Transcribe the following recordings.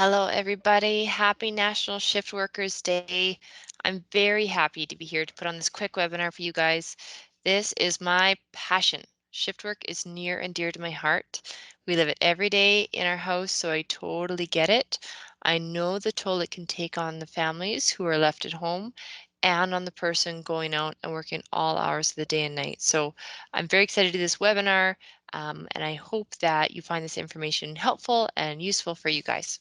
Hello, everybody. Happy National Shift Workers Day. I'm very happy to be here to put on this quick webinar for you guys. This is my passion. Shift work is near and dear to my heart. We live it every day in our house, so I totally get it. I know the toll it can take on the families who are left at home and on the person going out and working all hours of the day and night. So I'm very excited to do this webinar, and I hope that you find this information helpful and useful for you guys.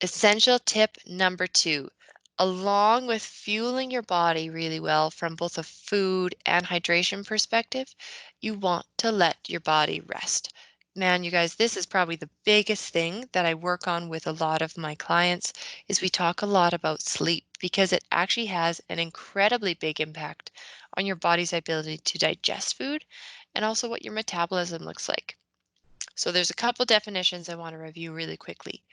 Essential tip number 2, along with fueling your body really well from both a food and hydration perspective, you want to let your body rest. Man, you guys, this is probably the biggest thing that I work on with a lot of my clients is we talk a lot about sleep because it actually has an incredibly big impact on your body's ability to digest food and also what your metabolism looks like. So there's a couple definitions I want to review really quickly.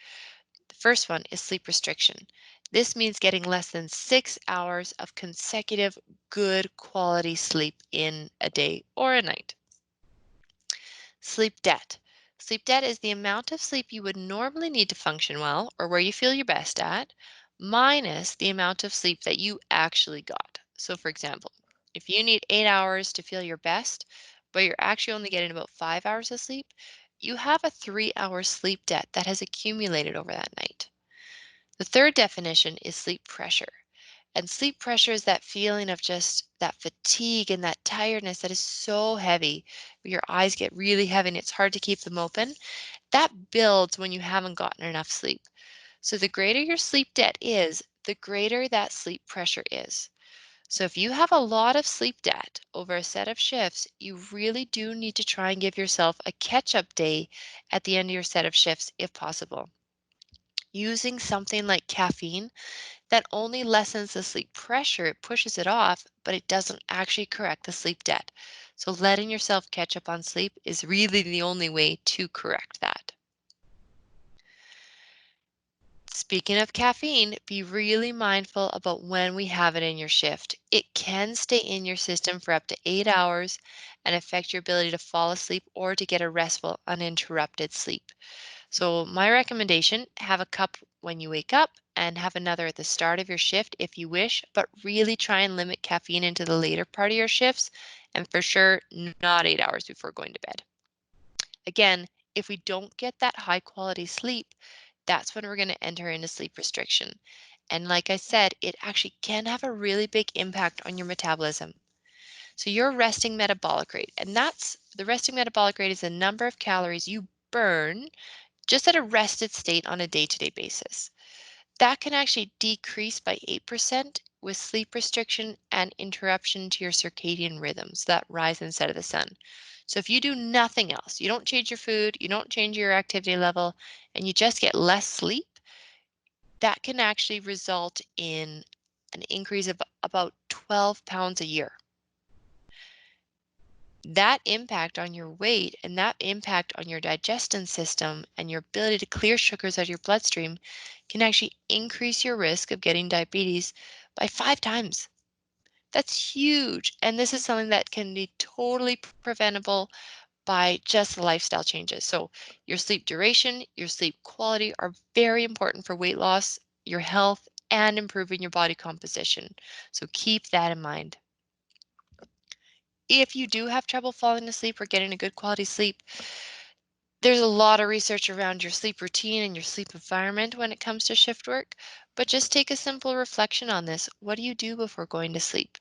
The first one is sleep restriction. This means getting less than 6 hours of consecutive good quality sleep in a day or a night. Sleep debt. Sleep debt is the amount of sleep you would normally need to function well or where you feel your best at, minus the amount of sleep that you actually got. So for example, if you need 8 hours to feel your best, but you're actually only getting about 5 hours of sleep, you have a 3-hour sleep debt that has accumulated over that night. The third definition is sleep pressure. And sleep pressure is that feeling of just that fatigue and that tiredness that is so heavy. Your eyes get really heavy and it's hard to keep them open. That builds when you haven't gotten enough sleep. So the greater your sleep debt is, the greater that sleep pressure is. So if you have a lot of sleep debt over a set of shifts, you really do need to try and give yourself a catch-up day at the end of your set of shifts if possible. Using something like caffeine that only lessens the sleep pressure, it pushes it off, but it doesn't actually correct the sleep debt. So letting yourself catch up on sleep is really the only way to correct that. Speaking of caffeine, be really mindful about when we have it in your shift. It can stay in your system for up to 8 hours and affect your ability to fall asleep or to get a restful, uninterrupted sleep. So my recommendation, have a cup when you wake up and have another at the start of your shift if you wish, but really try and limit caffeine into the later part of your shifts and for sure not 8 hours before going to bed. Again, if we don't get that high quality sleep, that's when we're going to enter into sleep restriction. And like I said, it actually can have a really big impact on your metabolism. So your resting metabolic rate, and that's the resting metabolic rate is the number of calories you burn just at a rested state on a day-to-day basis. That can actually decrease by 8% with sleep restriction and interruption to your circadian rhythms that rise and set of the sun. So if you do nothing else, you don't change your food, you don't change your activity level, and you just get less sleep, that can actually result in an increase of about 12 pounds a year. That impact on your weight and that impact on your digestion system and your ability to clear sugars out of your bloodstream can actually increase your risk of getting diabetes by 5 times. That's huge. And this is something that can be totally preventable by just the lifestyle changes. So your sleep duration, your sleep quality are very important for weight loss, your health, and improving your body composition. So keep that in mind. If you do have trouble falling asleep or getting a good quality sleep, there's a lot of research around your sleep routine and your sleep environment when it comes to shift work, but just take a simple reflection on this. What do you do before going to sleep?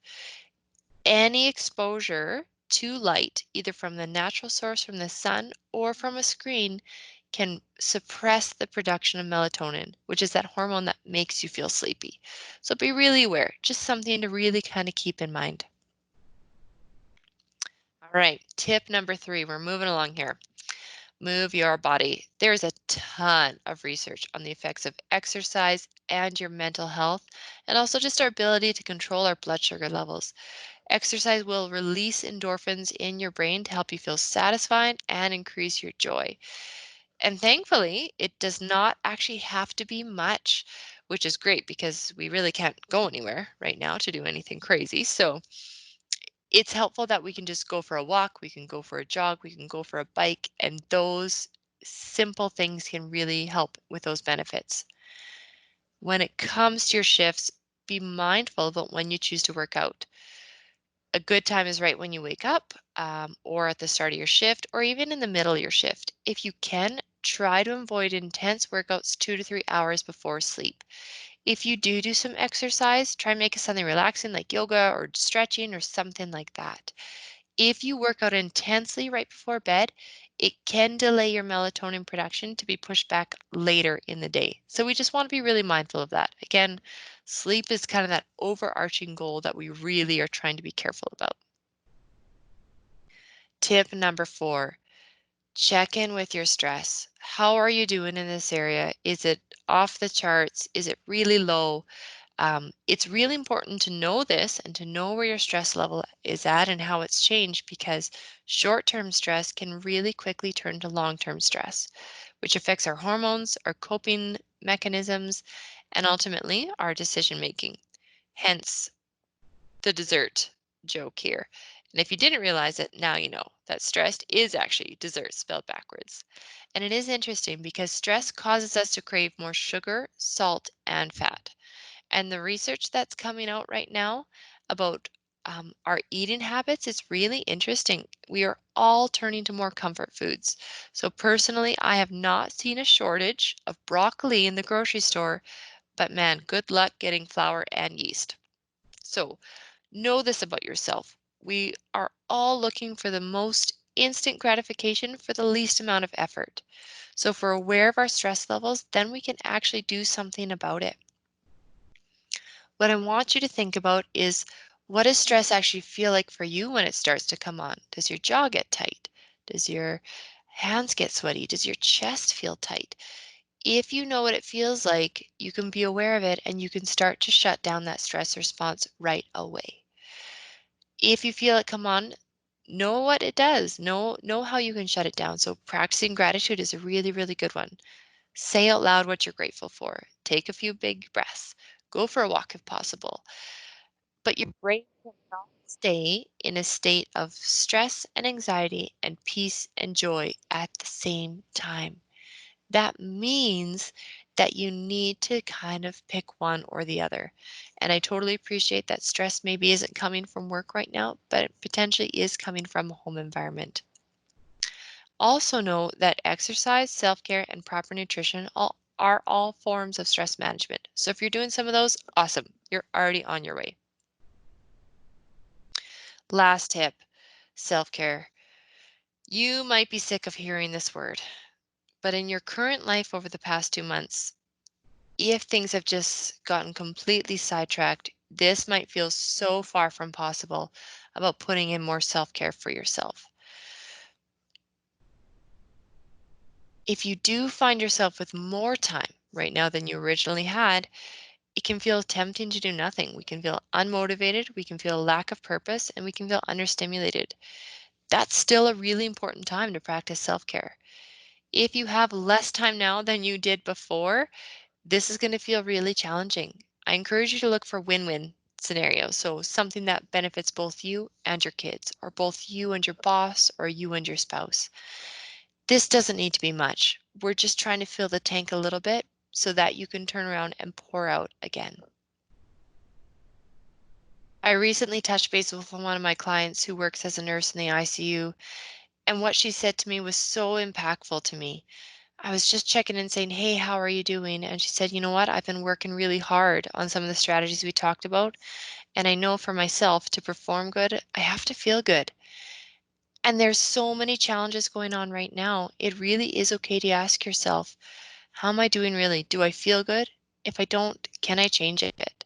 Any exposure to light, either from the natural source from the sun or from a screen, can suppress the production of melatonin, which is that hormone that makes you feel sleepy. So be really aware, just something to really kind of keep in mind. All right, tip number 3, we're moving along here. Move your body. There's a ton of research on the effects of exercise and your mental health, and also just our ability to control our blood sugar levels. Exercise will release endorphins in your brain to help you feel satisfied and increase your joy. And thankfully, it does not actually have to be much, which is great because we really can't go anywhere right now to do anything crazy. So it's helpful that we can just go for a walk, we can go for a jog, we can go for a bike, and those simple things can really help with those benefits. When it comes to your shifts, be mindful about when you choose to work out. A good time is right when you wake up, or at the start of your shift, or even in the middle of your shift. If you can, try to avoid intense workouts 2 to 3 hours before sleep. If you do some exercise, try and make it something relaxing like yoga or stretching or something like that. If you work out intensely right before bed, it can delay your melatonin production to be pushed back later in the day. So we just want to be really mindful of that. Again, sleep is kind of that overarching goal that we really are trying to be careful about. Tip number 4, check in with your stress. How are you doing in this area? Is it off the charts? Is it really low? It's really important to know this and to know where your stress level is at and how it's changed, because short-term stress can really quickly turn to long-term stress, which affects our hormones, our coping mechanisms, and ultimately our decision making. Hence the dessert joke here. And if you didn't realize it, now you know that stressed is actually dessert spelled backwards. And it is interesting because stress causes us to crave more sugar, salt, and fat. And the research that's coming out right now about our eating habits is really interesting. We are all turning to more comfort foods. So personally, I have not seen a shortage of broccoli in the grocery store, but man, good luck getting flour and yeast. So know this about yourself. We are all looking for the most instant gratification for the least amount of effort. So if we're aware of our stress levels, then we can actually do something about it. What I want you to think about is, what does stress actually feel like for you when it starts to come on? Does your jaw get tight? Does your hands get sweaty? Does your chest feel tight? If you know what it feels like, you can be aware of it and you can start to shut down that stress response right away. If you feel it come on, know what it does. Know how you can shut it down. So practicing gratitude is a really, really good one. Say out loud what you're grateful for. Take a few big breaths. Go for a walk if possible. But your brain cannot stay in a state of stress and anxiety and peace and joy at the same time. That means that you need to kind of pick one or the other. And I totally appreciate that stress maybe isn't coming from work right now, but it potentially is coming from a home environment. Also know that exercise, self-care, and proper nutrition are all forms of stress management. So if you're doing some of those, awesome. You're already on your way. Last tip, self-care. You might be sick of hearing this word, but in your current life over the past 2 months, if things have just gotten completely sidetracked, this might feel so far from possible about putting in more self-care for yourself. If you do find yourself with more time right now than you originally had, it can feel tempting to do nothing. We can feel unmotivated, we can feel a lack of purpose, and we can feel understimulated. That's still a really important time to practice self-care. If you have less time now than you did before, this is going to feel really challenging. I encourage you to look for win-win scenarios. So something that benefits both you and your kids, or both you and your boss, or you and your spouse. This doesn't need to be much. We're just trying to fill the tank a little bit so that you can turn around and pour out again. I recently touched base with one of my clients who works as a nurse in the ICU, and what she said to me was so impactful to me. I was just checking in saying, "Hey, how are you doing?" And she said, "You know what? I've been working really hard on some of the strategies we talked about. And I know for myself, to perform good, I have to feel good. And there's so many challenges going on right now. It really is okay to ask yourself, how am I doing really? Do I feel good? If I don't, can I change it?"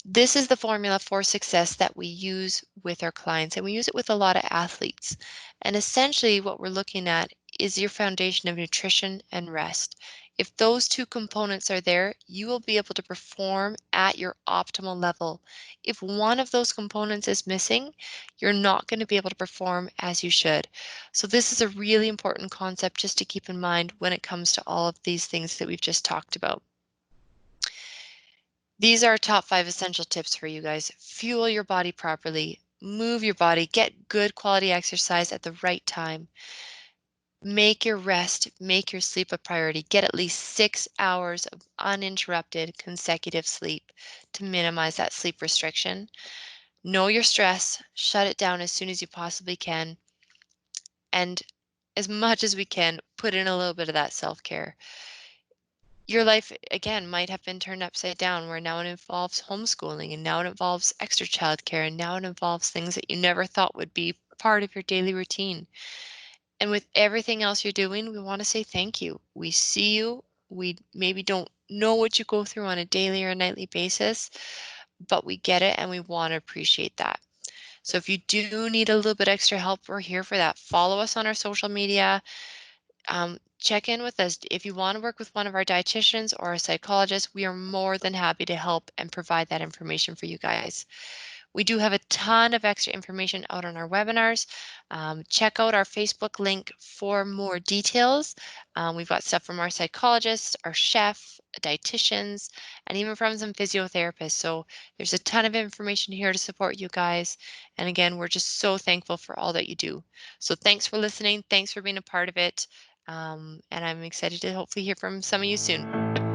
This is the formula for success that we use with our clients, and we use it with a lot of athletes. And essentially, what we're looking at is your foundation of nutrition and rest. If those two components are there, you will be able to perform at your optimal level. If one of those components is missing, you're not going to be able to perform as you should. So, this is a really important concept just to keep in mind when it comes to all of these things that we've just talked about. These are top 5 essential tips for you guys. Fuel your body properly, move your body, get good quality exercise at the right time. Make your rest, make your sleep a priority. Get at least 6 hours of uninterrupted consecutive sleep to minimize that sleep restriction. Know your stress, shut it down as soon as you possibly can, and as much as we can, put in a little bit of that self-care. Your life, again, might have been turned upside down, where now it involves homeschooling, and now it involves extra childcare, and now it involves things that you never thought would be part of your daily routine. And with everything else you're doing, we want to say thank you. We see you. We maybe don't know what you go through on a daily or a nightly basis, but we get it and we want to appreciate that. So if you do need a little bit extra help, we're here for that. Follow us on our social media. Check in with us. If you want to work with one of our dietitians or a psychologist, we are more than happy to help and provide that information for you guys. We do have a ton of extra information out on our webinars. Check out our Facebook link for more details. We've got stuff from our psychologists, our chef, dietitians, and even from some physiotherapists. So there's a ton of information here to support you guys. And again, we're just so thankful for all that you do. So thanks for listening. Thanks for being a part of it. And I'm excited to hopefully hear from some of you soon.